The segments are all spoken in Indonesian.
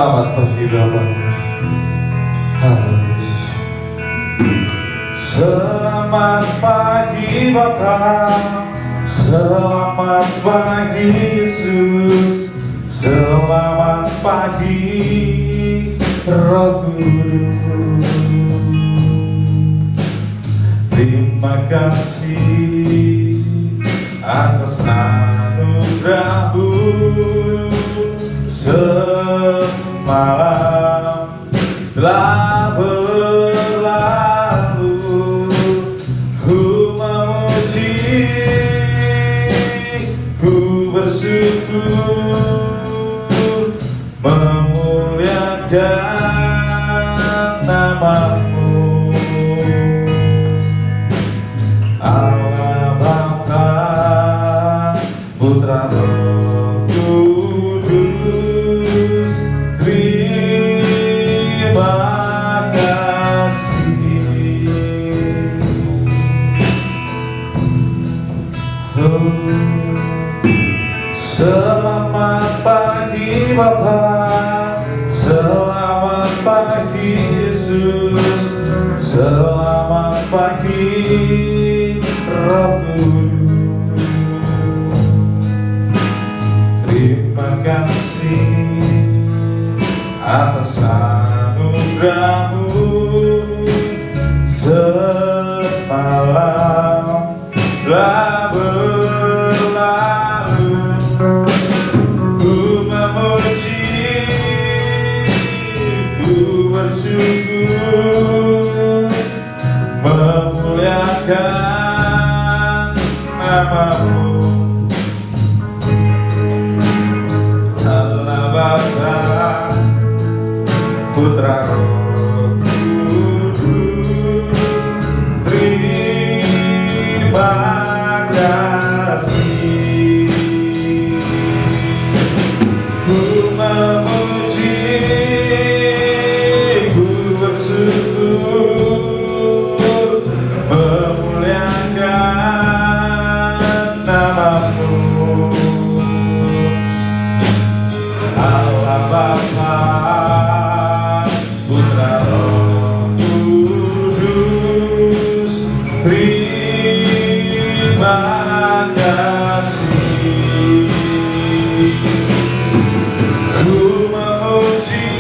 Selamat pagi Bapak. Haleluya Yesus. Selamat pagi Bapak. Selamat pagi Yesus. Selamat pagi Roh Kudus. Terima kasih atas anugerah-Mu. Semalam telah berlalu, ku memuji, ku bersyukur, memuliakan nama-Mu. Allah Bapa, Putra Roh Kudus, terima kasih. Selamat pagi Bapak, selamat pagi Yesus, selamat pagi Roh Kudus. Terima kasih atas anugerah-Mu. Semalam telah berlalu, ku memuji, ku bersyukur, memuliakan nama-Mu. Allah Bapa, Putra Roh Kudus, terima kasih. Ku memuji, ku bersyukur, memuliakan nama-Mu. Allah Bapa, Putra Roh Kudus, terima kasih. Ku memuji,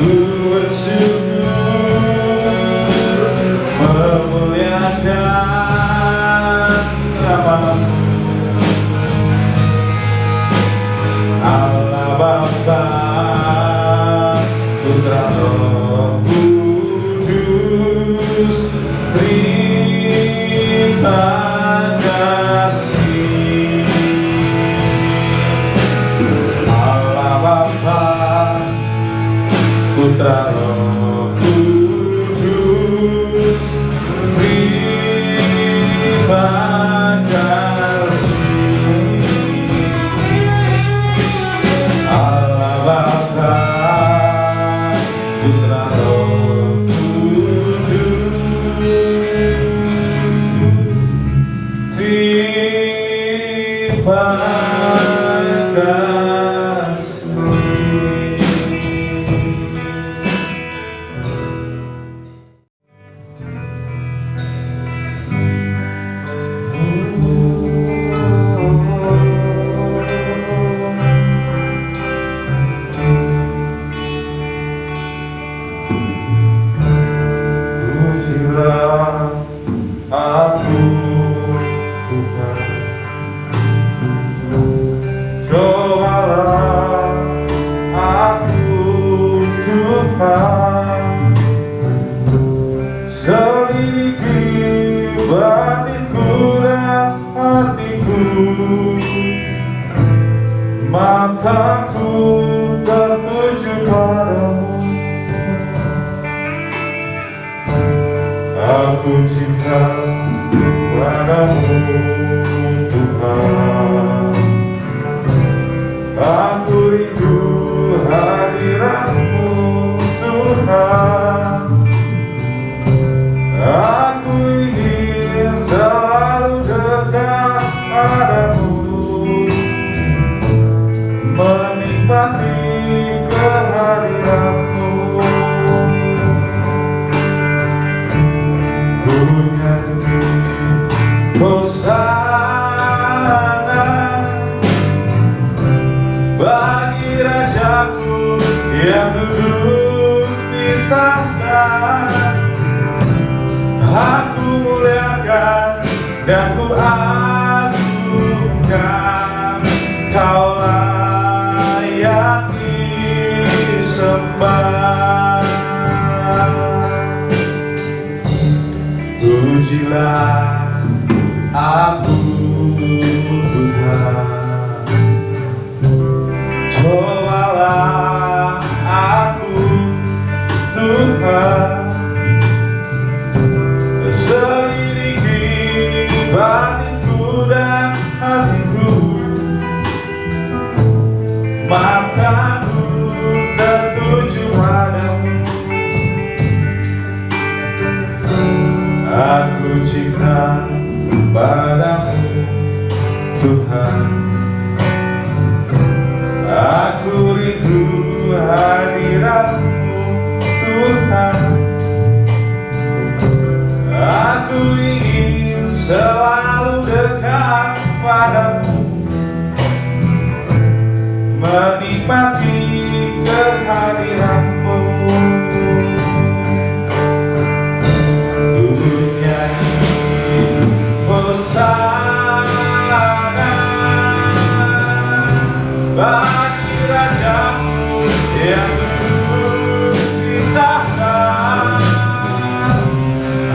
ku bersyukur, memuliakan nama-Mu. Allah Bapa, Putra Roh Kudus, terima kasih. Allah Bapa, Putra Roh Kudus, terima kasih. Allah Bapa, Putra Roh Kudus, terima kasih. Pujilah aku Tuhan, cobalah aku Tuhan, selidiki batinku dan hatiku, mataku tertuju padamu. Aku cinta padamu Tuhan, aku rindu hadirat-Mu Tuhan. kehadiran-Mu. Ku nyanyi Hosana bagi Rajaku yang duduk di tahta. Aku muliakan dan ku agungkan, Kau layak disembah. Pujilah aku Tuhan, cobalah aku Tuhan, selidiki batinku dan hatiku. Mataku tertuju padamu, aku cinta padamu Tuhan. Aku rindu hadirat-Mu Tuhan. Aku ingin selalu dekat padamu, menikmati kehadiran-Mu. Ku nyanyi Hosana bagi Rajaku yang duduk di tahta.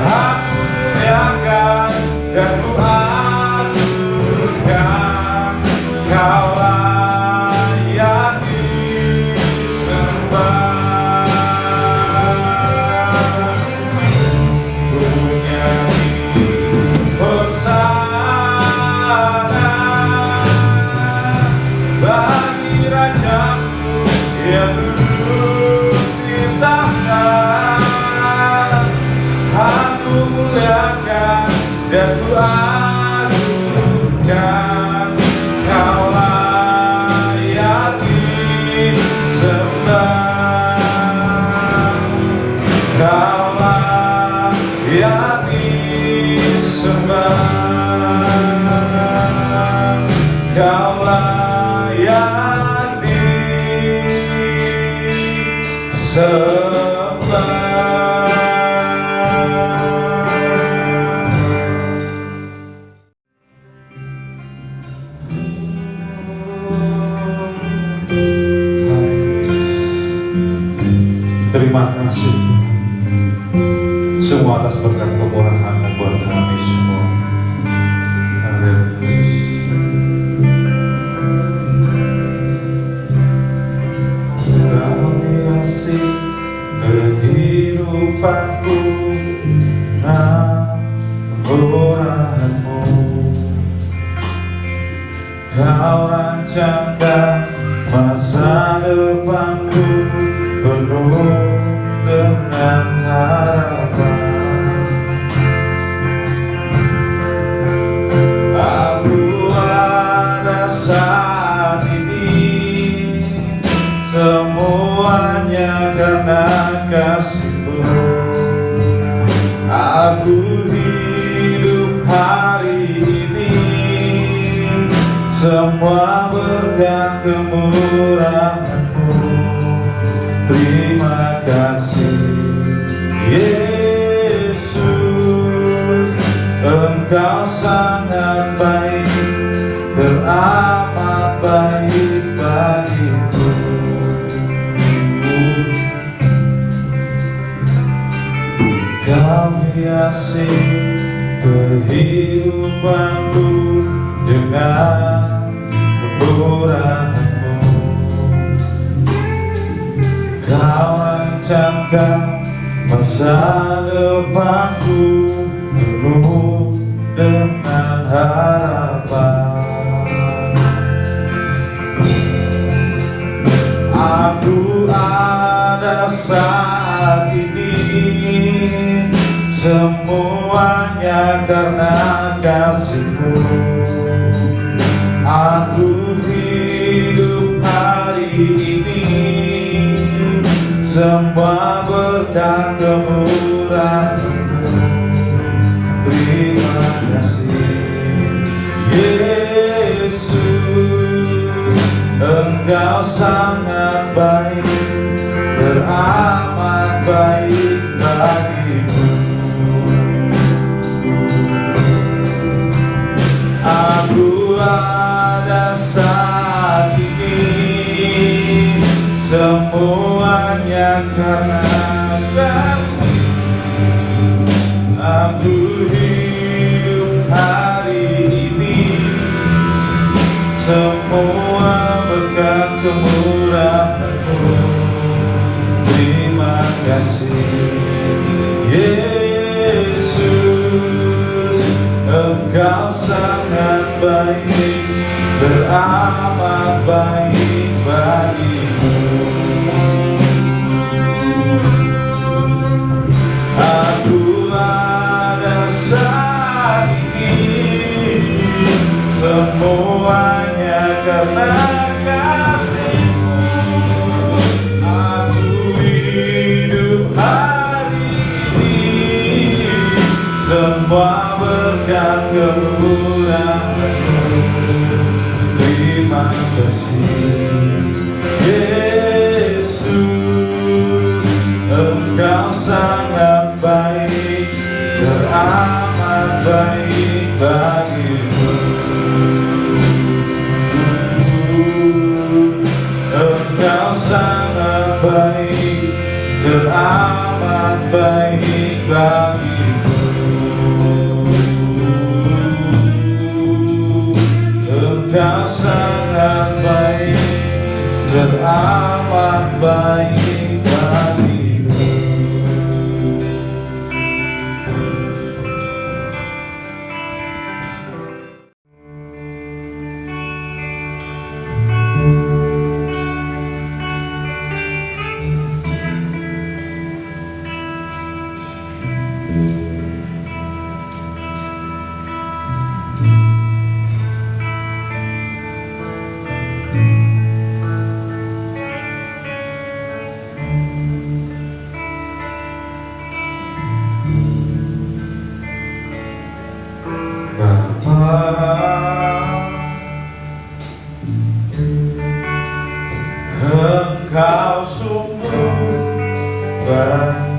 Aku muliakan dan ku agungkan, Kau layak disembah. Ku nyanyi Hosana bagi Rajaku yang duduk di tahta. Aku muliakan dan ku agungkan, Kau layak disembah. Kau layak disembah. Kau layak Terima kasih semua atas berkat kemurahan-Mu buat kami semua. Haleluya. Kau hiasi kehidupanku, kemurahan-Mu. Kau rancangkan masa depanku penuh dengan harapan. Aku ada saat ini, semuanya karena kasih-Mu. Aku hidup hari ini, semua berkat kemurahan-Mu. Terima kasih Yesus, Engkau sangat baik, teramat baik bagiku. Kau hiasi kehidupanku dengan kemurahan-Mu. Kau rancangkan masa depanku penuh dengan harapan. Aku ada saat ini, semuanya karena kasih-Mu. Aku hidup hari ini, semua berkat kemurahan-Mu. Terima kasih Yesus, Engkau sangat baik, teramat baik bagiku. Aku ada saat ini semuanya karena kasih. Aku hidup hari ini semua berkat kemurahan-Mu. Terima kasih Yesus, Engkau sangat baik, teramat baik bagiku. Aku ada saat ini semuanya karena kasih-Mu. Aku hidup hari ini semua berkat kemurahan-Mu. Terima kasih Yesus, Engkau sangat baik, teramat baik bagiku. Engkau sangat baik, teramat baik bagiku. Engkau sangat baik, teramat baik bagiku. Engkau sungguh baik,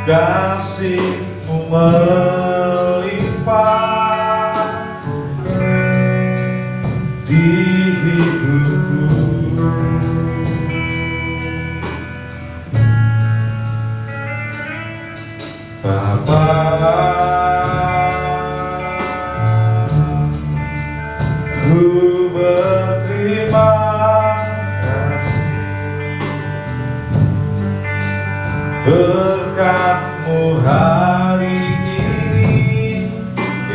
kasih-Mu melimpah di hidupku. Bapa, ku berterima kasih, berkat-Mu hari ini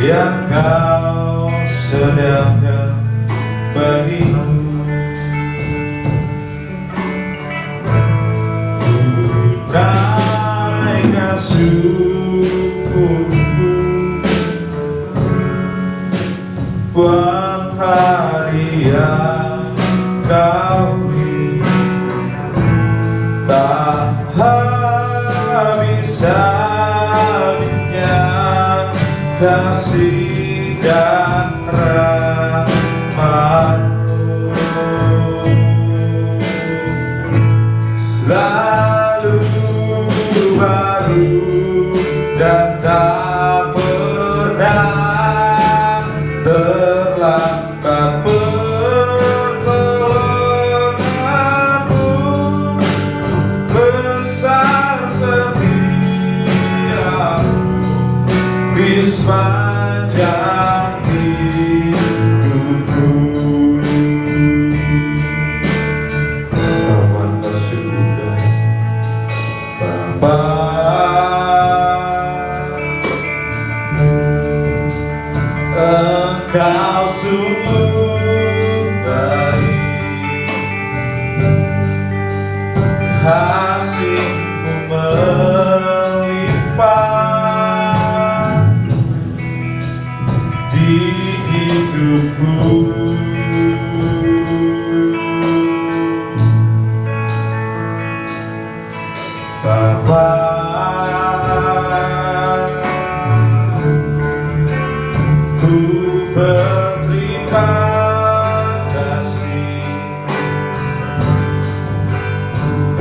yang Kau sediakan bagiku. Naikkan syukurku buat hari yang Kau beri, tak habis-habisnya kasih dan rahmat-Mu. Selalu baru dan tak pernah terlambat pertolongan-Mu. Besar setia-Mu di sepanjang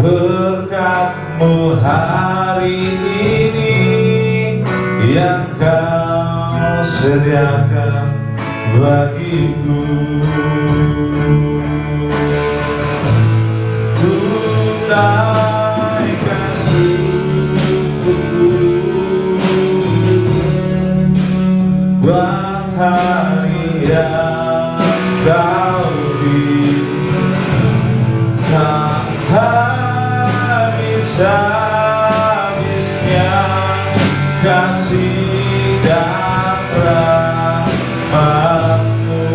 berkat-Mu hari ini yang Kau sediakan bagiku. Tunaikan syukurku buat hari yang Kau beri. Tak habis-habisnya kasih dan rahmat-Mu,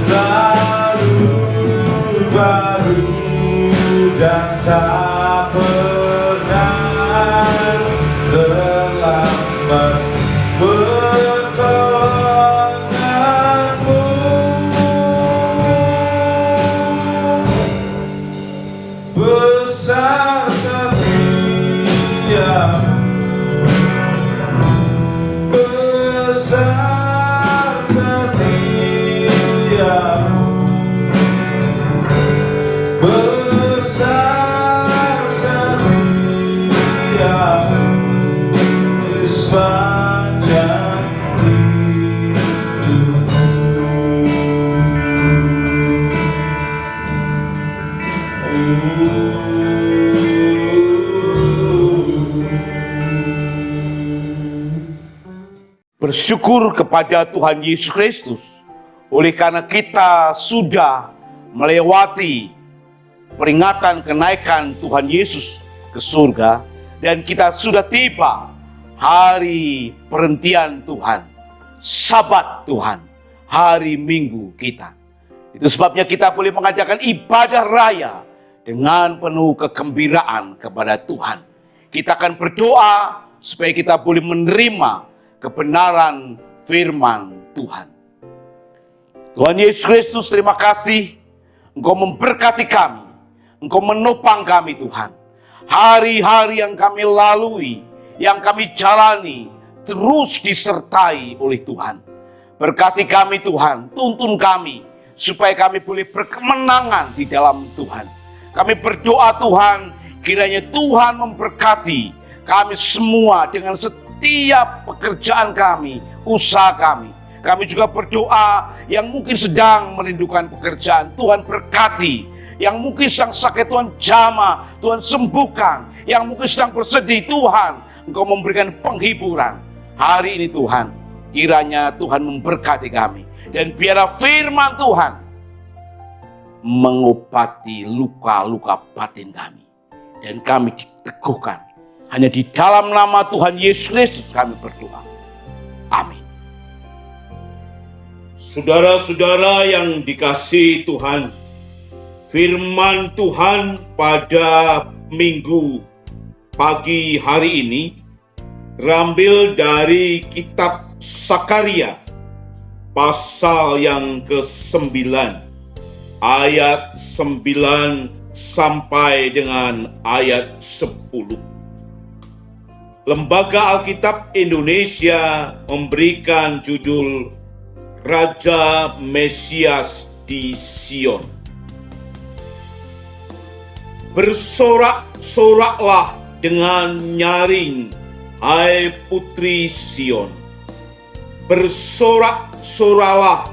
selalu baru dan tak pernah terlambat pertolongan-Mu. Besar setiamu, besar setiamu, besar setiamu di sepanjang Bersyukur kepada Tuhan Yesus Kristus, oleh karena kita sudah melewati peringatan kenaikan Tuhan Yesus ke surga, dan kita sudah tiba hari perhentian Tuhan, Sabat Tuhan, hari Minggu kita. Itu sebabnya kita boleh mengadakan ibadah raya dengan penuh kegembiraan kepada Tuhan. Kita akan berdoa supaya kita boleh menerima kebenaran firman Tuhan. Tuhan Yesus Kristus, terima kasih Engkau memberkati kami, Engkau menopang kami Tuhan. Hari-hari yang kami lalui, yang kami jalani, terus disertai oleh Tuhan. Berkati kami Tuhan, tuntun kami, supaya kami boleh berkemenangan di dalam Tuhan. Kami berdoa Tuhan, kiranya Tuhan memberkati kami semua dengan setiap pekerjaan kami, usaha kami. Kami juga berdoa yang mungkin sedang merindukan pekerjaan, Tuhan berkati. Yang mungkin sedang sakit, Tuhan jamah, Tuhan sembuhkan. Yang mungkin sedang bersedih, Tuhan Engkau memberikan penghiburan. Hari ini Tuhan, kiranya Tuhan memberkati kami. Dan biarlah firman Tuhan mengobati luka-luka batin kami. Dan kami diteguhkan. Hanya di dalam nama Tuhan Yesus Kristus kami berdoa. Amin. Saudara-saudara yang dikasihi Tuhan, firman Tuhan pada minggu pagi hari ini terambil dari kitab Sakaria pasal yang ke-9 ayat 9 sampai dengan ayat 10. Lembaga Alkitab Indonesia memberikan judul Raja Mesias di Sion. Bersorak-soraklah dengan nyaring, hai putri Sion. Bersorak-soraklah,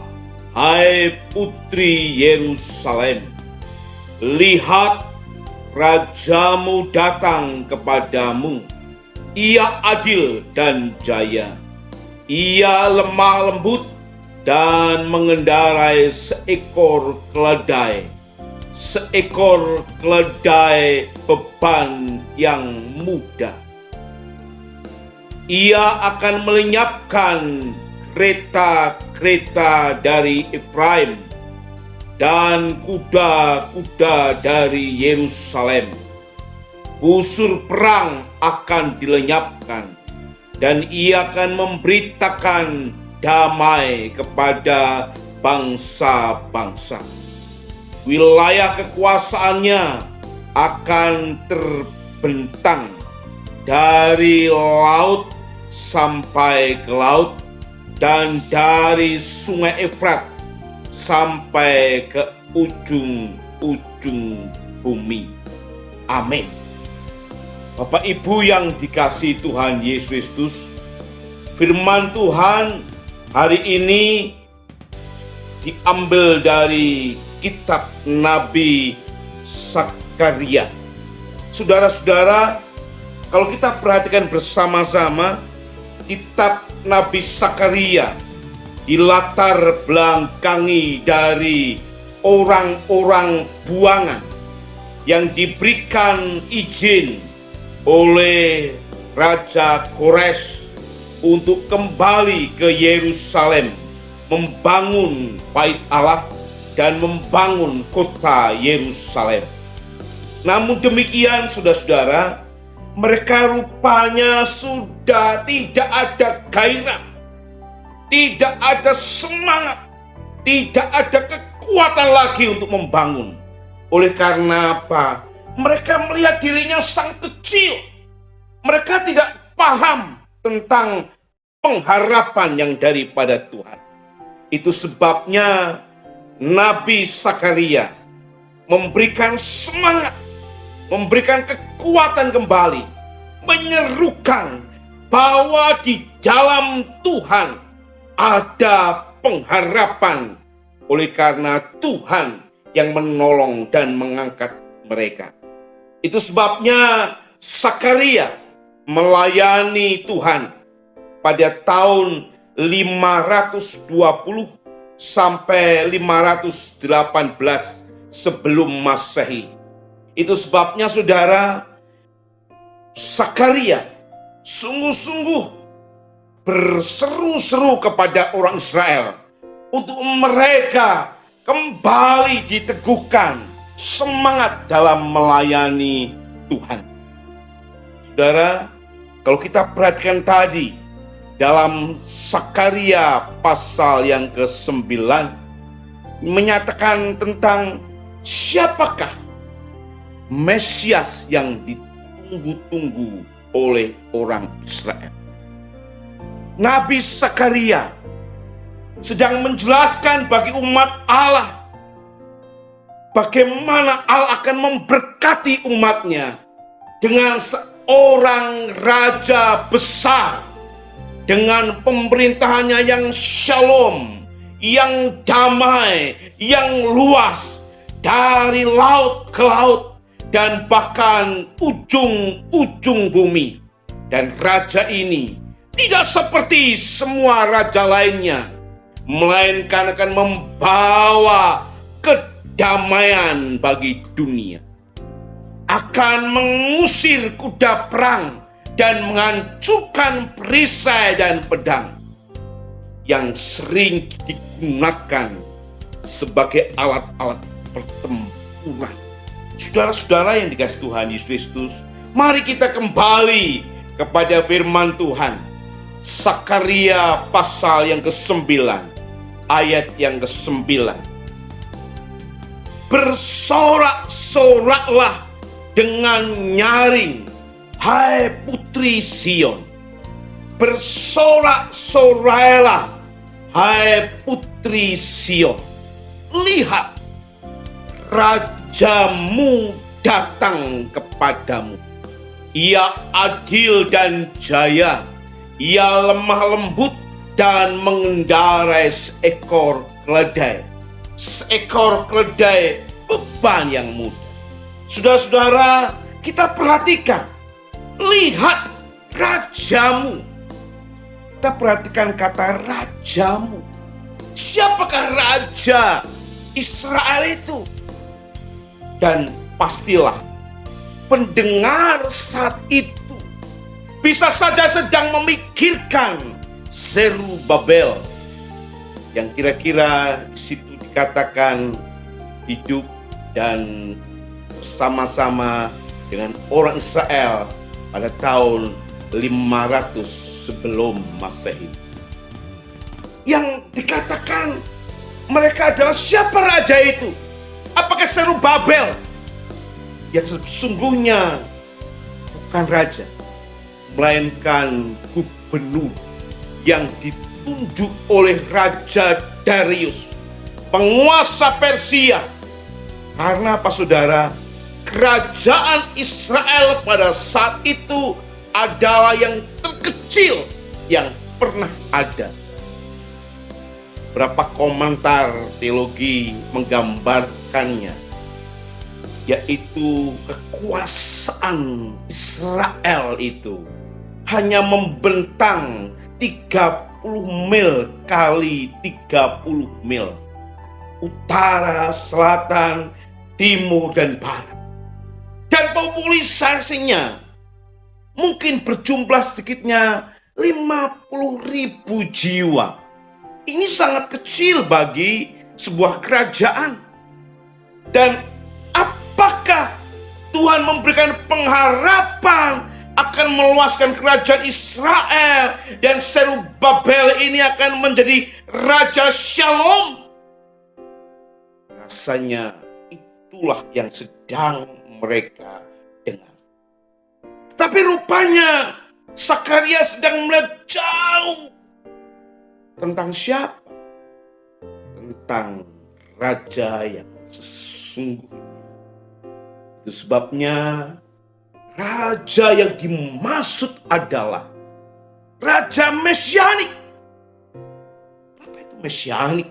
hai putri Yerusalem. Lihat, rajamu datang kepadamu. Ia adil dan jaya. Ia lemah lembut dan mengendarai seekor keledai. Seekor keledai beban yang mudah. Ia akan melenyapkan kereta-kereta dari Efraim dan kuda-kuda dari Yerusalem. Busur perang akan dilenyapkan, dan ia akan memberitakan damai kepada bangsa-bangsa. Wilayah kekuasaannya akan terbentang dari laut sampai ke laut, dan dari sungai Efrat sampai ke ujung-ujung bumi. Amin. Bapak Ibu yang dikasihi Tuhan Yesus Kristus, firman Tuhan hari ini diambil dari kitab Nabi Sakaria. Saudara-saudara, kalau kita perhatikan bersama-sama, kitab Nabi Sakaria dilatar belakangi dari orang-orang buangan yang diberikan izin oleh Raja Kores untuk kembali ke Yerusalem, membangun bait Allah dan membangun kota Yerusalem. Namun demikian, saudara-saudara, mereka rupanya sudah tidak ada gairah, tidak ada semangat, tidak ada kekuatan lagi untuk membangun. Oleh karena apa? Mereka melihat dirinya sang kecil. Mereka tidak paham tentang pengharapan yang daripada Tuhan. Itu sebabnya Nabi Sakaria memberikan semangat, memberikan kekuatan kembali, menyerukan bahwa di dalam Tuhan ada pengharapan, oleh karena Tuhan yang menolong dan mengangkat mereka. Itu sebabnya Sakaria melayani Tuhan pada tahun 520 sampai 518 sebelum Masehi. Itu sebabnya saudara, Sakaria sungguh-sungguh berseru-seru kepada orang Israel untuk mereka kembali diteguhkan semangat dalam melayani Tuhan. Saudara, kalau kita perhatikan tadi dalam Sakaria pasal yang ke-9 menyatakan tentang siapakah Mesias yang ditunggu-tunggu oleh orang Israel. Nabi Sakaria sedang menjelaskan bagi umat Allah bagaimana Allah akan memberkati umatnya dengan seorang raja besar, dengan pemerintahannya yang shalom, yang damai, yang luas, dari laut ke laut, dan bahkan ujung-ujung bumi. Dan raja ini tidak seperti semua raja lainnya, melainkan akan membawa kedamaian bagi dunia, akan mengusir kuda perang dan menghancurkan perisai dan pedang yang sering digunakan sebagai alat-alat pertempuran. Saudara-saudara yang dikasihi Tuhan Yesus Kristus, mari kita kembali kepada firman Tuhan. Sakaria pasal yang ke-9, ayat yang ke-9. Bersorak-soraklah dengan nyaring, hai putri Sion. Bersorak-sorailah, hai putri Sion. Lihat, rajamu datang kepadamu. Ia adil dan jaya. Ia lemah lembut dan mengendarai seekor keledai. Seekor keledai beban yang mudah. Saudara-saudara, kita perhatikan. Lihat rajamu. Kita perhatikan kata rajamu. Siapakah raja Israel itu? Dan pastilah pendengar saat itu bisa saja sedang memikirkan Zerubabel yang kira-kira di situ dikatakan hidup dan bersama-sama dengan orang Israel pada tahun 500 sebelum Masehi. Yang dikatakan mereka adalah siapa raja itu? Apakah Zerubabel? Yang sesungguhnya bukan raja, melainkan gubernur yang ditunjuk oleh Raja Darius penguasa Persia. Karena apa saudara? Kerajaan Israel pada saat itu adalah yang terkecil yang pernah ada. Berapa komentar teologi menggambarkannya, yaitu kekuasaan Israel itu hanya membentang 30 mil kali 30 mil. Utara, selatan, timur, dan barat. Dan populasinya mungkin berjumlah sedikitnya 50.000 jiwa. Ini sangat kecil bagi sebuah kerajaan. Dan apakah Tuhan memberikan pengharapan akan meluaskan kerajaan Israel dan Zerubabel ini akan menjadi Raja Shalom? Rasanya itulah yang sedang mereka dengar. Tapi rupanya Zakaria sedang melihat jauh. Tentang siapa? Tentang raja yang sesungguhnya. Itu sebabnya raja yang dimaksud adalah raja mesianik. Apa itu mesianik?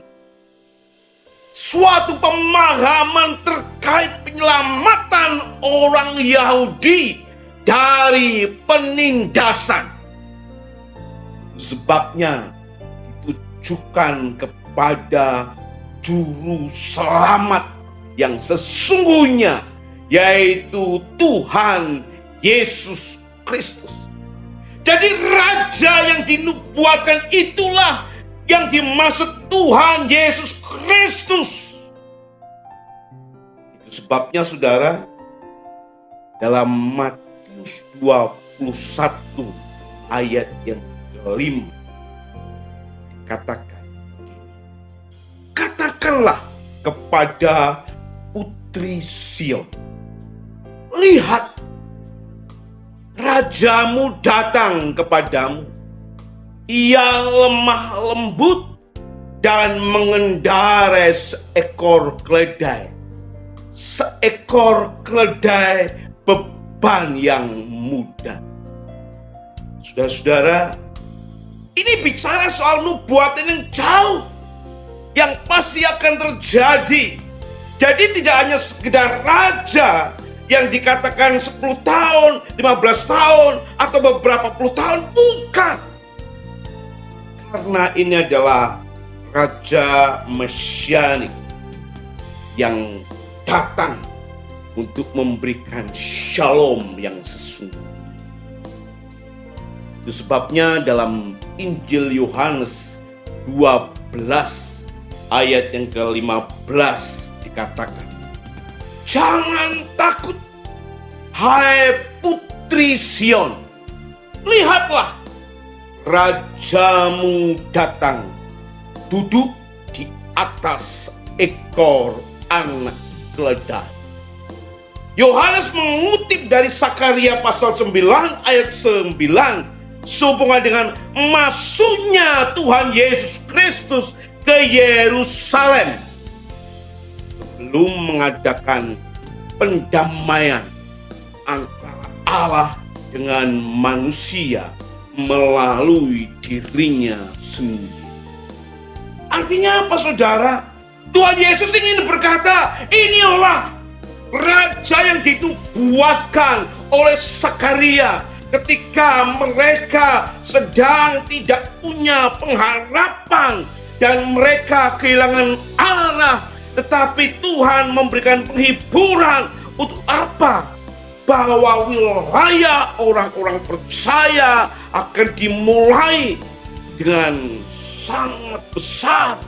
Suatu pemahaman terkait penyelamatan orang Yahudi dari penindasan. Sebabnya ditujukan kepada juru selamat yang sesungguhnya, yaitu Tuhan Yesus Kristus. Jadi raja yang dinubuatkan itulah yang dimaksud Tuhan Yesus Kristus. Itu sebabnya saudara, dalam Matius 21 ayat yang kelima dikatakan begini. Katakanlah kepada putri Sion, lihat, rajamu datang kepadamu. Ia lemah lembut dan mengendarai seekor keledai. Seekor keledai beban yang mudah. Saudara-saudara, ini bicara soal nubuatan yang jauh, yang pasti akan terjadi. Jadi tidak hanya sekedar raja yang dikatakan 10 tahun, 15 tahun, atau beberapa puluh tahun, bukan. Karena ini adalah raja mesianik yang datang untuk memberikan shalom yang sesungguhnya. Itu sebabnya dalam Injil Yohanes 12 ayat yang ke-15 dikatakan, jangan takut, hai putri Sion, lihatlah, rajamu datang, duduk di atas ekor anak keledai. Yohanes mengutip dari Zakaria pasal 9 ayat 9 sehubungan dengan masuknya Tuhan Yesus Kristus ke Yerusalem sebelum mengadakan pendamaian antara Allah dengan manusia melalui dirinya sendiri. Artinya apa saudara? Tuhan Yesus ingin berkata, inilah raja yang dinubuatkan oleh Zakaria ketika mereka sedang tidak punya pengharapan dan mereka kehilangan arah, tetapi Tuhan memberikan penghiburan. Untuk apa? Bahwa wilayah orang-orang percaya akan dimulai dengan sangat besar.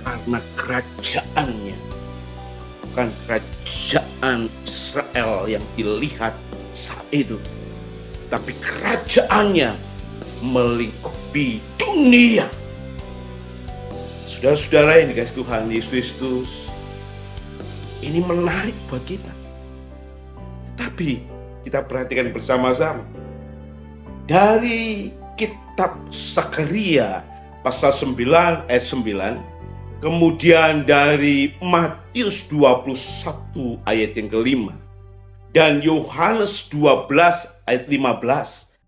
Karena kerajaannya bukan kerajaan Israel yang dilihat saat itu, tapi kerajaannya melingkupi dunia. Saudara-saudara yang dikasihi Tuhan Yesus Kristus, ini menarik buat kita. Tapi kita perhatikan bersama-sama. Dari kitab Zakaria pasal 9 ayat 9 Kemudian dari Matius 21 ayat yang kelima dan Yohanes 12 ayat 15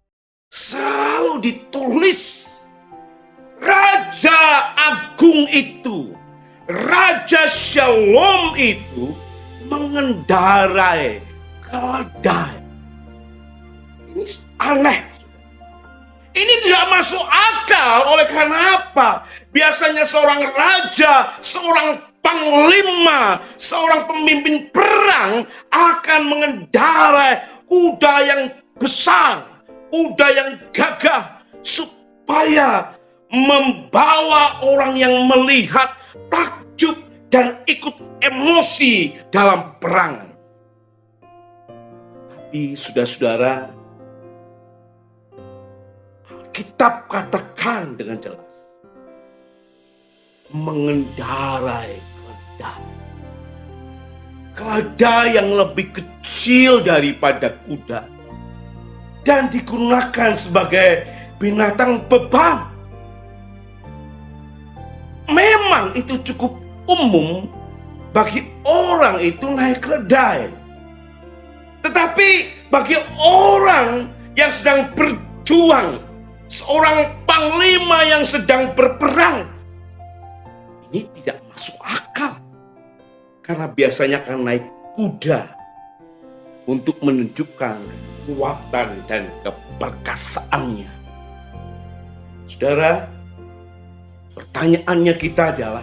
selalu ditulis Raja Agung itu, Raja Shalom itu mengendarai keledai. Ini aneh. Ini tidak masuk akal. Oleh karena apa? Biasanya seorang raja, seorang panglima, seorang pemimpin perang akan mengendarai kuda yang besar, kuda yang gagah, supaya membawa orang yang melihat takjub dan ikut emosi dalam perangan. Tapi saudara-saudara, Alkitab katakan dengan jelas, mengendarai keledai. Keledai yang lebih kecil daripada kuda dan digunakan sebagai binatang beban. Memang itu cukup umum bagi orang itu naik keledai. Tetapi bagi orang yang sedang berjuang, seorang panglima yang sedang berperang, ini tidak masuk akal. Karena biasanya akan naik kuda untuk menunjukkan kekuatan dan keperkasaannya. Saudara, pertanyaannya kita adalah,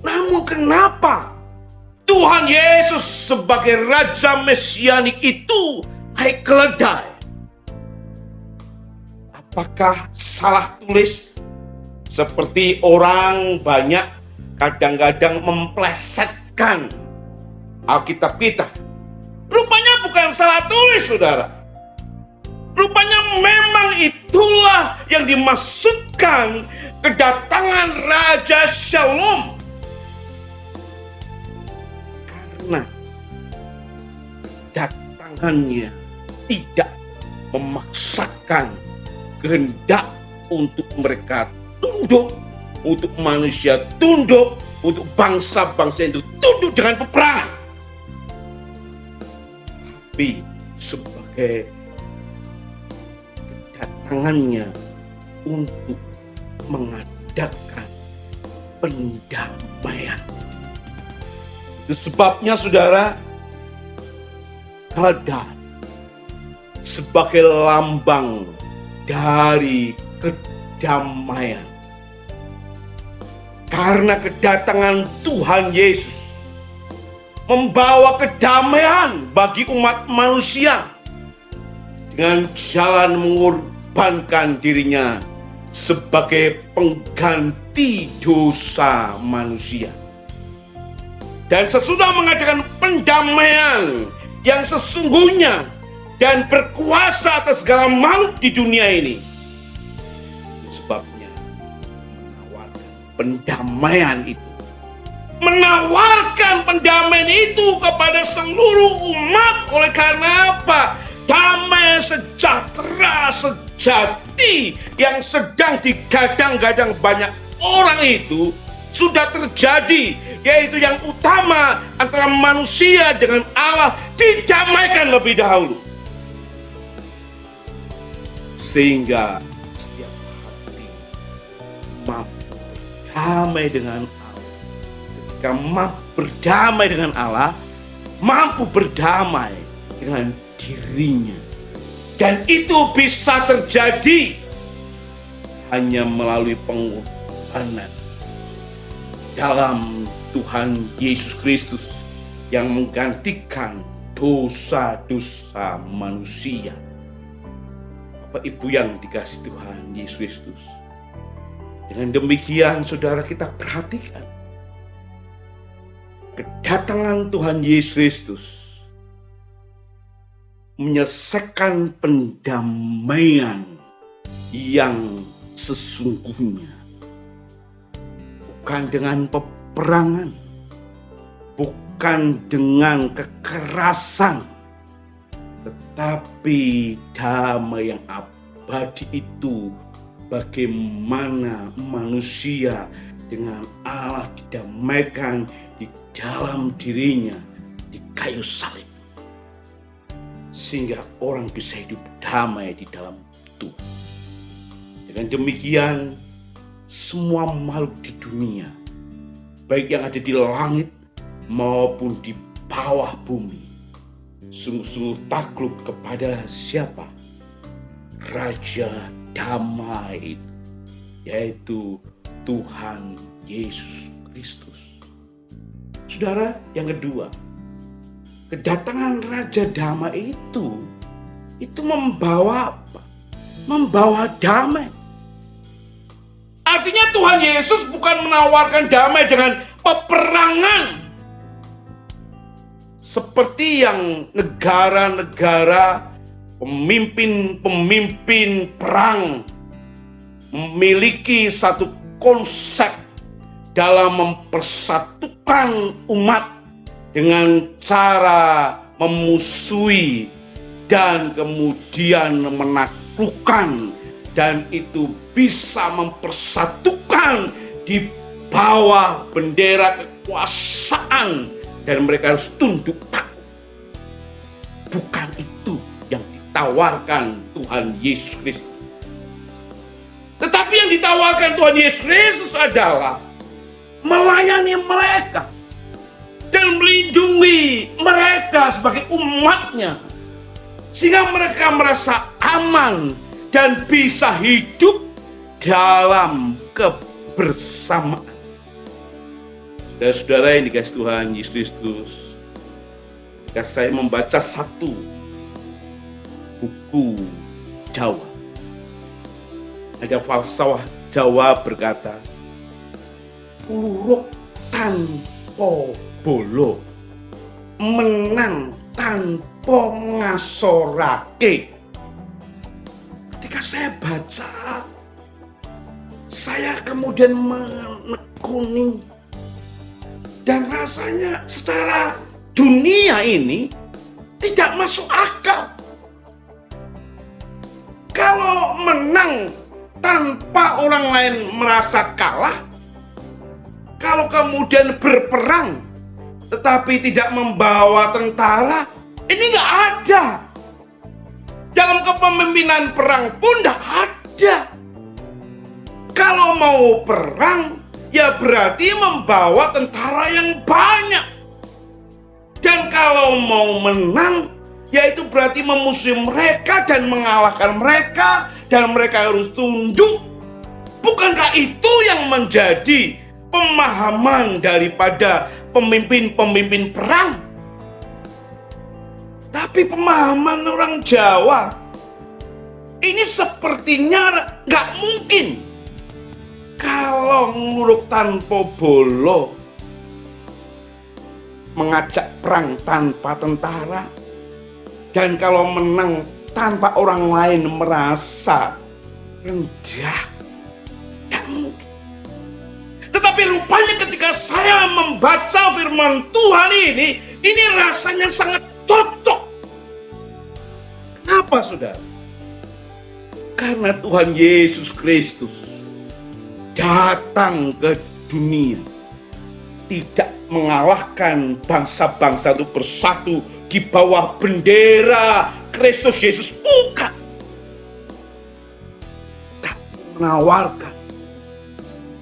namun kenapa Tuhan Yesus sebagai Raja Mesianik itu naik keledai? Apakah salah tulis? Seperti orang banyak kadang-kadang memplesetkan Alkitab kita. Rupanya bukan salah tulis, saudara. Rupanya memang itulah yang dimaksudkan kedatangan Raja Shalom. Karena datangannya tidak memaksakan kehendak untuk mereka tunduk, untuk manusia tunduk, untuk bangsa-bangsa itu tunduk dengan peperangan. Tapi sebagai kedatangannya untuk mengadakan pendamaian. Itu sebabnya saudara, keledai sebagai lambang dari kedamaian. Karena kedatangan Tuhan Yesus membawa kedamaian bagi umat manusia dengan jalan mengorbankan dirinya sebagai pengganti dosa manusia. Dan sesudah mengadakan pendamaian yang sesungguhnya dan berkuasa atas segala makhluk di dunia ini, sebabnya menawarkan pendamaian itu, menawarkan pendamaian itu kepada seluruh umat. Oleh karena apa? Damai sejahtera sejati yang sedang digadang-gadang banyak orang itu sudah terjadi, yaitu yang utama antara manusia dengan Allah didamaikan lebih dahulu. Sehingga setiap hati mampu berdamai dengan Allah. Ketika mampu berdamai dengan Allah, mampu berdamai dengan dirinya. Dan itu bisa terjadi hanya melalui pengorbanan dalam Tuhan Yesus Kristus yang menggantikan dosa-dosa manusia. Bapak Ibu yang dikasihi Tuhan Yesus Kristus, dengan demikian saudara, kita perhatikan kedatangan Tuhan Yesus Kristus menyelesaikan pendamaian yang sesungguhnya. Bukan dengan peperangan, bukan dengan kekerasan, tetapi damai yang abadi itu bagaimana manusia dengan Allah didamaikan di dalam dirinya di kayu salib. Sehingga orang bisa hidup damai di dalam Tuhan. Dengan demikian, semua makhluk di dunia, baik yang ada di langit maupun di bawah bumi, sungguh-sungguh takluk kepada siapa? Raja damai, yaitu Tuhan Yesus Kristus. Saudara, yang kedua, kedatangan Raja Damai itu membawa apa? Membawa damai. Artinya Tuhan Yesus bukan menawarkan damai dengan peperangan. Seperti yang negara-negara, pemimpin-pemimpin perang memiliki satu konsep dalam mempersatukan umat dengan cara memusuhi dan kemudian menaklukkan, dan itu bisa mempersatukan di bawah bendera kekuasaan dan mereka harus tunduk takut. Bukan itu yang ditawarkan Tuhan Yesus Kristus. Tetapi yang ditawarkan Tuhan Yesus Kristus adalah melayani mereka dan melindungi mereka sebagai umatnya, sehingga mereka merasa aman dan bisa hidup dalam kebersamaan. Saudara-saudara yang dikasihi Tuhan Yesus Kristus, ketika saya membaca satu buku Jawa, ada falsafah Jawa berkata, "Luruk tanpa bolo, menang tanpa ngasorake." Ketika saya baca, saya kemudian menekuni, dan rasanya secara dunia ini tidak masuk akal. Kalau menang tanpa orang lain merasa kalah, kalau kemudian berperang tetapi tidak membawa tentara, ini nggak ada. Dalam kepemimpinan perang pun nggak ada. Kalau mau perang, ya berarti membawa tentara yang banyak. Dan kalau mau menang, yaitu berarti memusuhi mereka dan mengalahkan mereka, dan mereka harus tunduk. Bukankah itu yang menjadi pemahaman daripada pemimpin-pemimpin perang? Tapi pemahaman orang Jawa ini sepertinya nggak mungkin. Kalau nguruk tanpa bolo, mengajak perang tanpa tentara, dan kalau menang tanpa orang lain merasa rendah, nggak mungkin. Tetapi rupanya ketika saya membaca firman Tuhan ini rasanya sangat cocok. Kenapa, saudara? Karena Tuhan Yesus Kristus datang ke dunia, tidak mengalahkan bangsa-bangsa itu bersatu di bawah bendera Kristus Yesus, bukan. Tapi menawarkan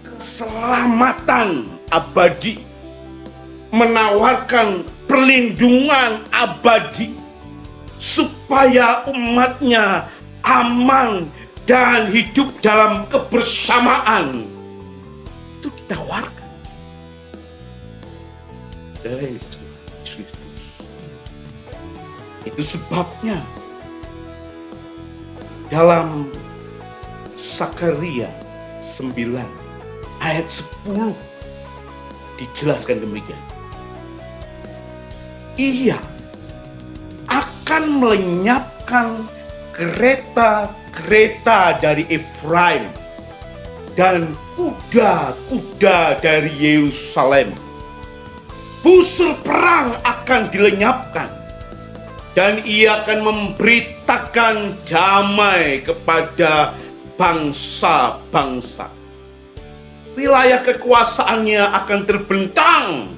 keselamatan abadi, menawarkan perlindungan abadi, supaya umatnya aman dan hidup dalam kebersamaan. Itu ditawarkan. Dari Kristus. Itu sebabnya dalam Sakaria 9 ayat 10 dijelaskan demikian. Ia akan melenyapkan kereta-kereta dari Efraim dan kuda-kuda dari Yerusalem. Busur perang akan dilenyapkan, dan ia akan memberitakan damai kepada bangsa-bangsa. wilayah kekuasaannya akan terbentang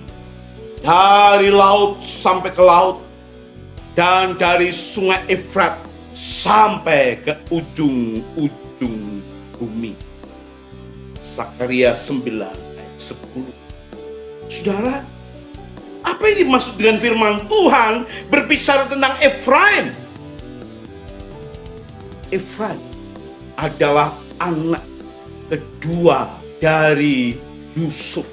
dari laut sampai ke laut, dan dari sungai Efrat sampai ke ujung-ujung bumi. Zakaria 9 ayat 10. Saudara, apa yang dimaksud dengan firman Tuhan berbicara tentang Efraim? Efraim adalah anak kedua dari Yusuf,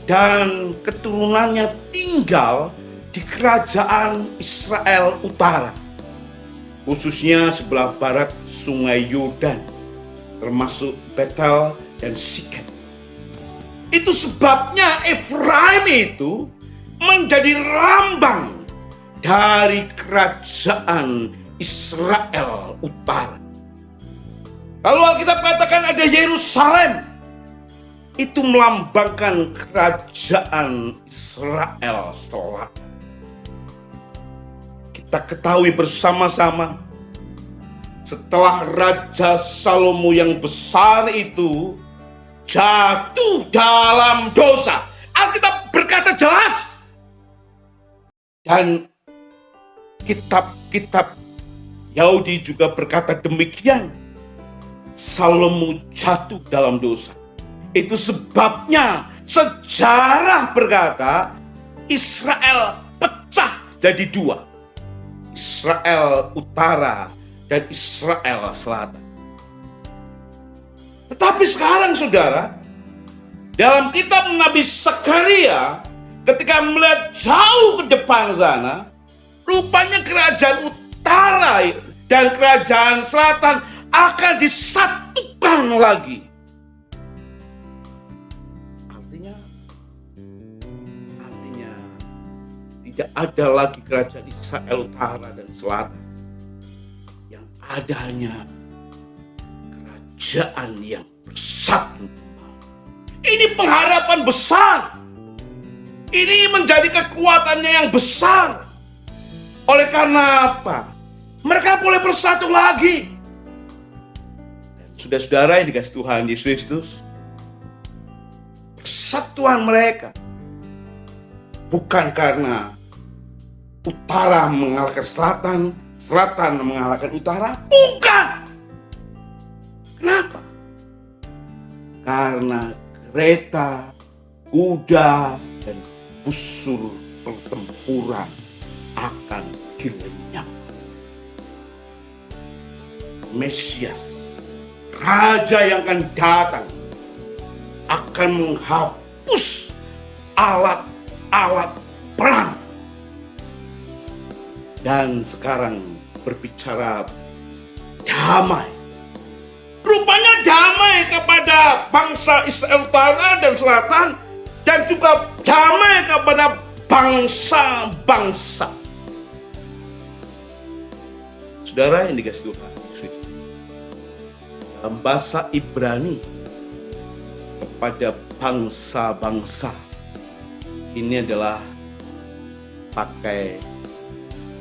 dan keturunannya tinggal di kerajaan Israel Utara, khususnya sebelah barat Sungai Yordan, termasuk Betel dan Sikem. Itu sebabnya Efraim itu menjadi lambang dari kerajaan Israel Utara. Lalu Alkitab katakan ada Yerusalem, itu melambangkan kerajaan Israel Selatan. Kita ketahui bersama-sama, setelah Raja Salomo yang besar itu jatuh dalam dosa, Alkitab berkata jelas, dan kitab-kitab Yahudi juga berkata demikian, Salomo jatuh dalam dosa. Itu sebabnya sejarah berkata Israel pecah jadi dua, Israel Utara dan Israel Selatan. Tetapi sekarang saudara, dalam kitab Nabi Zakaria, ketika melihat jauh ke depan sana, rupanya kerajaan utara dan kerajaan selatan akan disatukan lagi. Artinya tidak ada lagi kerajaan Israel Utara dan Selatan. Yang adanya kerajaan yang bersatu. Ini pengharapan besar. Ini menjadi kekuatannya yang besar. Oleh karena apa? Mereka boleh bersatu lagi. Dan saudara-saudara yang dikasihi Tuhan Yesus Kristus, persatuan mereka bukan karena utara mengalahkan selatan, selatan mengalahkan utara. Bukan. Kenapa? Karena kereta, kuda, dan busur pertempuran akan dilenyap. Mesias, Raja yang akan datang, akan menghapus alat-alat perang. Dan sekarang berbicara damai. Rupanya damai kepada bangsa Israel Utara dan Selatan, dan juga damai kepada bangsa-bangsa. Saudara yang dikasihi Tuhan, dalam bahasa Ibrani kepada bangsa-bangsa ini adalah pakai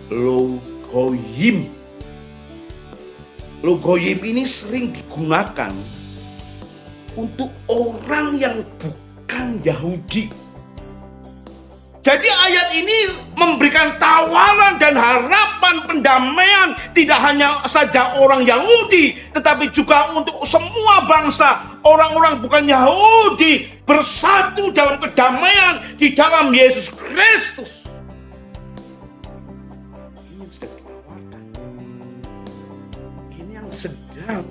logoyim. Logoyim ini sering digunakan untuk orang yang bukan Yahudi. Jadi ayat ini memberikan tawaran dan harapan pendamaian tidak hanya saja orang Yahudi, tetapi juga untuk semua bangsa, orang-orang bukan Yahudi bersatu dalam kedamaian di dalam Yesus Kristus. Ini yang sedang ditawarkan. Ini yang sedang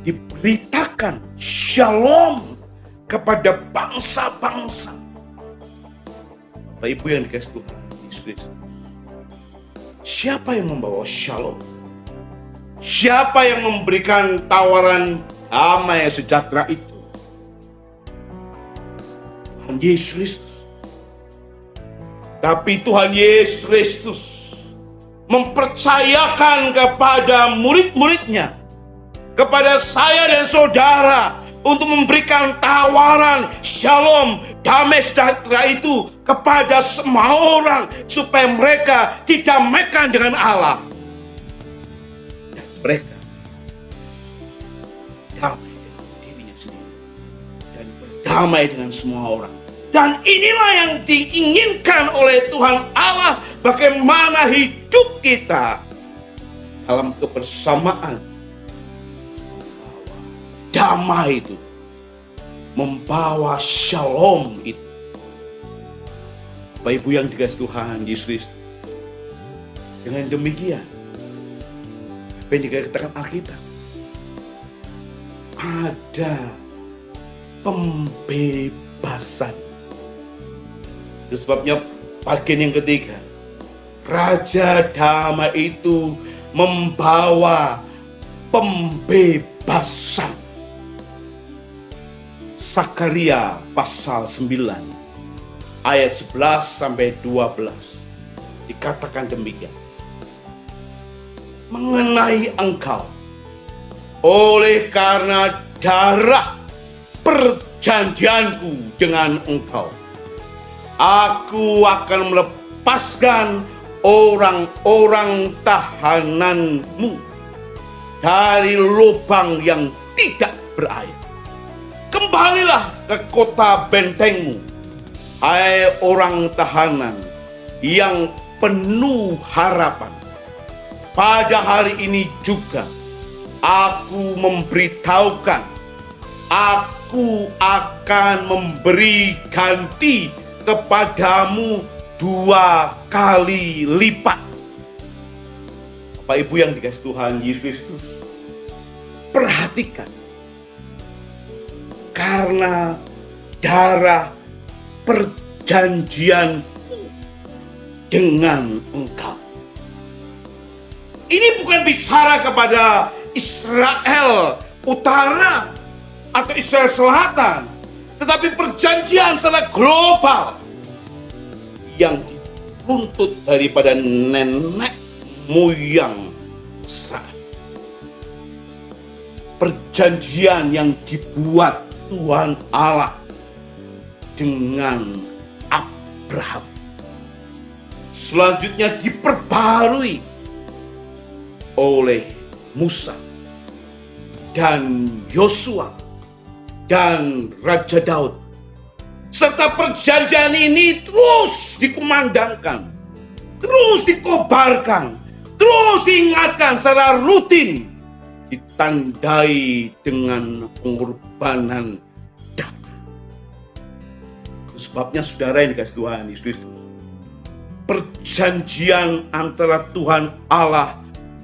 diberitakan shalom kepada bangsa-bangsa. Bapak Ibu yang dikasihi Tuhan Yesus Kristus, siapa yang membawa shalom? Siapa yang memberikan tawaran damai sejahtera itu? Tuhan Yesus Kristus. Tapi Tuhan Yesus Kristus mempercayakan kepada murid-muridnya, kepada saya dan saudara, untuk memberikan tawaran shalom, damai sejahtera itu kepada semua orang, supaya mereka didamaikan dengan Allah. Dan mereka damai dengan dirinya damai dengan semua orang. Dan inilah yang diinginkan oleh Tuhan Allah, bagaimana hidup kita dalam kebersamaan. Damai itu, membawa shalom itu. Bapak Ibu yang dikasihi Tuhan Yesus Kristus, dengan demikian apa yang dikatakan Alkitab, ada pembebasan. Itu sebabnya bagian yang ketiga, Raja Damai itu membawa pembebasan. Sakaria pasal 9 ayat 11 sampai 12 dikatakan demikian. Mengenai engkau, oleh karena darah perjanjianku dengan engkau, aku akan melepaskan orang-orang tahananmu dari lubang yang tidak berair. Kembalilah ke kota bentengmu, hai orang tahanan yang penuh harapan. Pada hari ini juga aku memberitahukan, aku akan memberi ganti kepadamu 2 kali lipat. Bapak Ibu yang dikasihi Tuhan Yesus Kristus, perhatikan, karena darah perjanjianku dengan engkau. Ini bukan bicara kepada Israel Utara atau Israel Selatan, tetapi perjanjian secara global yang dituntut daripada nenek moyang Israel. Perjanjian yang dibuat Tuhan Allah dengan Abraham, selanjutnya diperbarui oleh Musa dan Yosua dan Raja Daud. Serta perjanjian ini terus dikumandangkan, terus dikobarkan, terus diingatkan secara rutin, ditandai dengan pengorbanan darah. Sebabnya saudara yang dikasihi Tuhan Yesus Kristus, perjanjian antara Tuhan Allah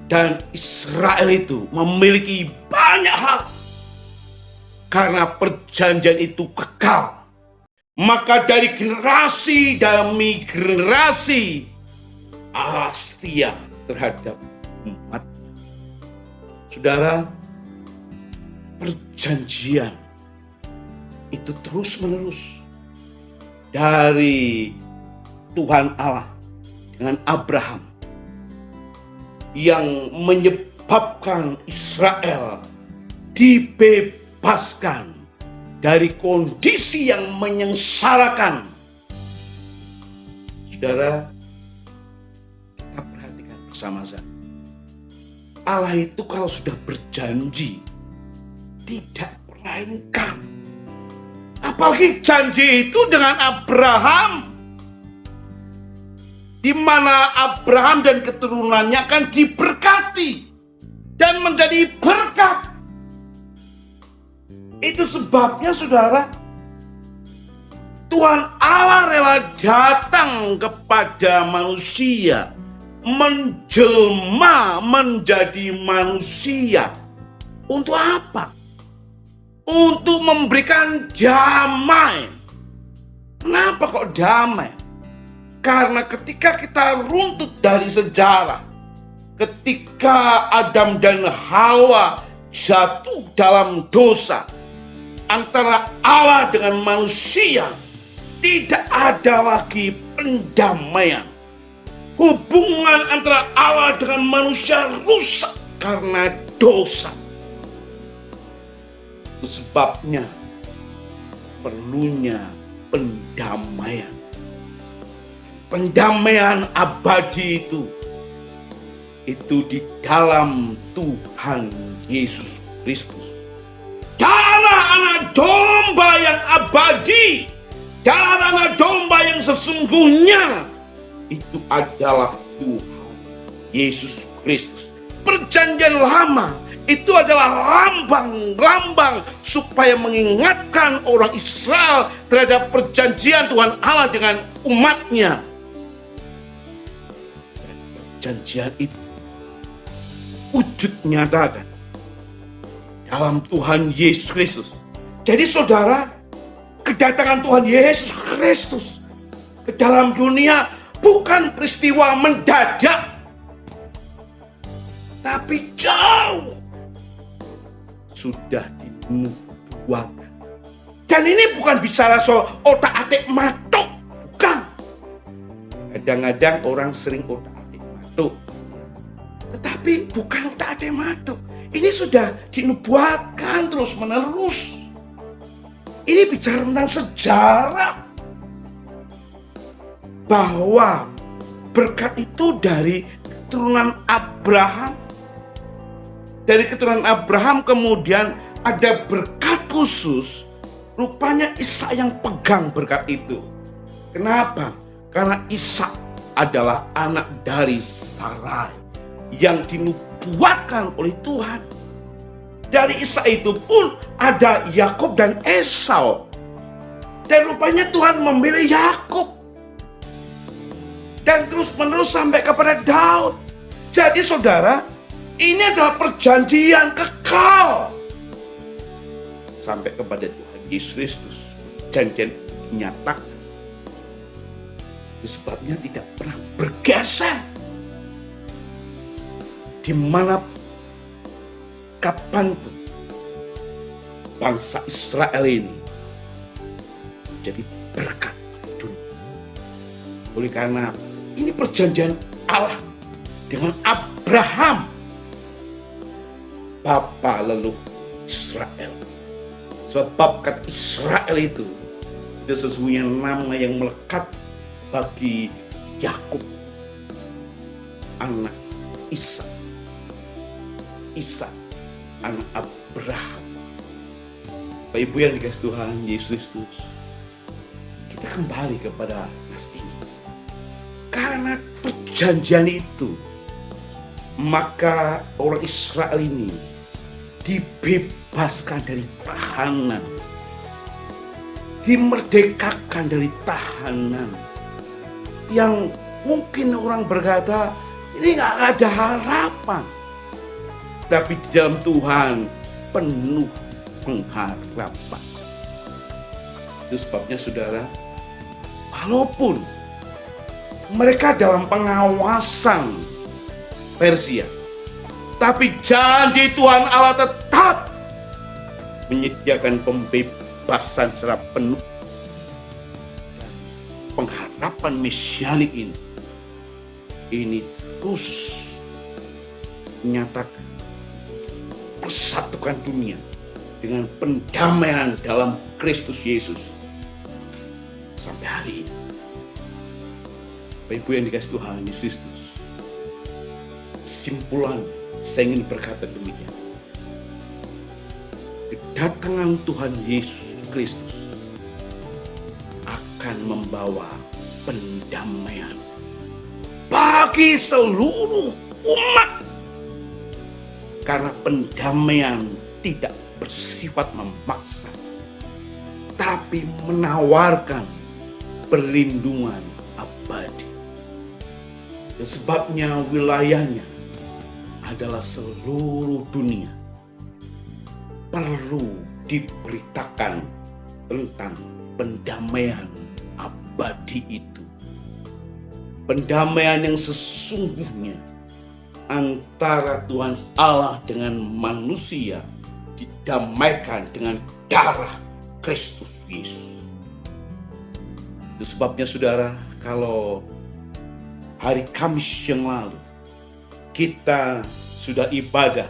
dan Israel itu memiliki banyak hal. Karena perjanjian itu kekal, maka dari generasi demi generasi Allah setia terhadap umatnya. Saudara, perjanjian itu terus menerus dari Tuhan Allah dengan Abraham, yang menyebabkan Israel dibebaskan dari kondisi yang menyengsarakan. Saudara, kita perhatikan bersama-sama. Allah itu kalau sudah berjanji tidak pernah ingkar. Apalagi janji itu dengan Abraham, di mana Abraham dan keturunannya akan diberkati dan menjadi berkat. Itu sebabnya saudara, Tuhan Allah rela datang kepada manusia, menjelma menjadi manusia. Untuk apa? Untuk memberikan damai. Kenapa kok damai? Karena ketika kita runtut dari sejarah, ketika Adam dan Hawa jatuh dalam dosa, antara Allah dengan manusia tidak ada lagi pendamaian. Hubungan antara Allah dengan manusia rusak karena dosa. Itu sebabnya perlunya pendamaian. Pendamaian abadi itu di dalam Tuhan Yesus Kristus. Darah anak domba yang abadi dan anak domba yang sesungguhnya itu adalah Tuhan Yesus Kristus. Perjanjian lama itu adalah lambang-lambang supaya mengingatkan orang Israel terhadap perjanjian Tuhan Allah dengan umatnya. Dan perjanjian itu wujud nyatakan dalam Tuhan Yesus Kristus. Jadi saudara, kedatangan Tuhan Yesus Kristus ke dalam dunia bukan peristiwa mendadak, tapi jauh sudah dinubuatkan. Dan ini bukan bicara soal otak-atik matuk, bukan. Kadang-kadang orang sering otak-atik matuk, tetapi bukan otak-atik matuk. Ini sudah dinubuatkan terus-menerus. Ini bicara tentang sejarah, bahwa berkat itu dari keturunan Abraham. Dari keturunan Abraham kemudian ada berkat khusus. Rupanya Ishak yang pegang berkat itu. Kenapa? Karena Ishak adalah anak dari Sarai yang dinubuatkan oleh Tuhan. Dari Ishak itu pun ada Yakub dan Esau. Dan rupanya Tuhan memilih Yakub. Dan terus menerus sampai kepada Daud. Jadi saudara, ini adalah perjanjian kekal sampai kepada Tuhan Yesus Kristus. Perjanjian dinyatakan. Itu sebabnya tidak pernah bergeser. Dimanapun, kapanpun, bangsa Israel ini menjadi berkat dunia. Oleh karena ini perjanjian Allah dengan Abraham, bapa leluhur Israel. Sebab kata Israel itu sesungguhnya nama yang melekat bagi Yakub, anak Ishak. Ishak, anak Abraham. Bapak Ibu yang dikasihi Tuhan Yesus Kristus, kita kembali kepada nas ini. Karena perjanjian itu, maka orang Israel ini dibebaskan dari tahanan, dimerdekakan dari tahanan. Yang mungkin orang berkata, ini gak ada harapan. Tapi di dalam Tuhan penuh pengharapan. Itu sebabnya saudara, walaupun mereka dalam pengawasan Persia, tapi janji Tuhan Allah tetap menyediakan pembebasan secara penuh. Pengharapan mesianik ini terus menyatakan persatukan dunia dengan pendamaian dalam Kristus Yesus sampai hari ini. Bapak Ibu yang dikasihi Tuhan Yesus Kristus, kesimpulan saya ingin berkata demikian. Kedatangan Tuhan Yesus Kristus akan membawa pendamaian bagi seluruh umat. Karena pendamaian tidak bersifat memaksa, tapi menawarkan perlindungan abadi. Dan sebabnya wilayahnya adalah seluruh dunia. Perlu diberitakan tentang pendamaian abadi itu. Pendamaian yang sesungguhnya antara Tuhan Allah dengan manusia didamaikan dengan darah Kristus Yesus. Itu sebabnya saudara, kalau hari Kamis yang lalu kita sudah ibadah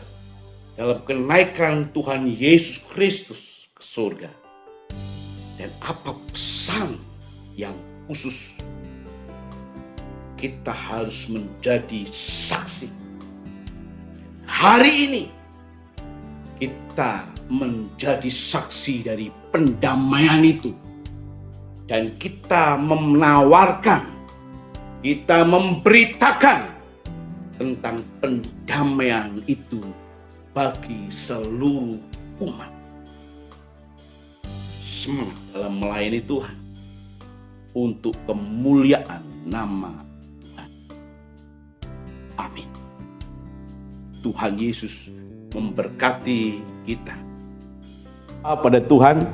dalam kenaikan Tuhan Yesus Kristus ke surga. Dan apa pesan yang khusus? Kita harus menjadi saksi. Hari ini kita menjadi saksi dari pendamaian itu. Dan kita menawarkan, kita memberitakan tentang pendamaian itu bagi seluruh umat. Semangat dalam melayani Tuhan untuk kemuliaan nama Tuhan. Amin. Tuhan Yesus memberkati kita. Pada Tuhan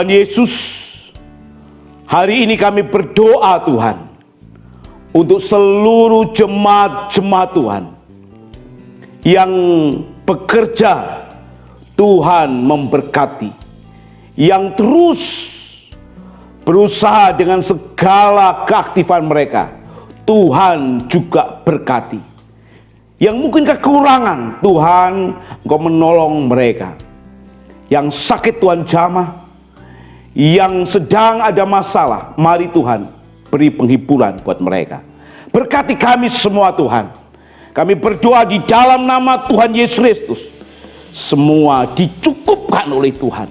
Yesus, hari ini kami berdoa Tuhan untuk seluruh jemaat-jemaat Tuhan yang bekerja. Tuhan memberkati, yang terus berusaha dengan segala keaktifan mereka. Tuhan juga berkati. Yang mungkin kekurangan, Tuhan Engkau menolong mereka. Yang sakit Tuhan jamah, yang sedang ada masalah, mari Tuhan beri penghiburan buat mereka. Berkati kami semua Tuhan. Kami berdoa di dalam nama Tuhan Yesus Kristus. Semua dicukupkan oleh Tuhan.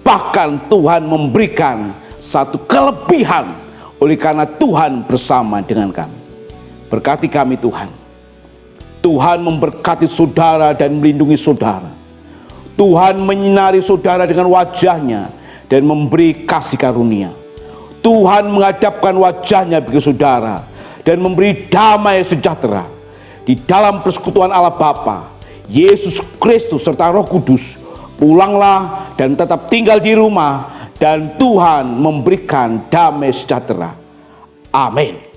Bahkan Tuhan memberikan satu kelebihan oleh karena Tuhan bersama dengan kami. Berkati kami Tuhan. Tuhan memberkati saudara dan melindungi saudara. Tuhan menyinari saudara dengan wajahnya dan memberi kasih karunia. Tuhan menghadapkan wajahnya bagi saudara dan memberi damai sejahtera. Di dalam persekutuan Allah Bapa, Yesus Kristus serta Roh Kudus, pulanglah dan tetap tinggal di rumah, dan Tuhan memberikan damai sejahtera. Amin.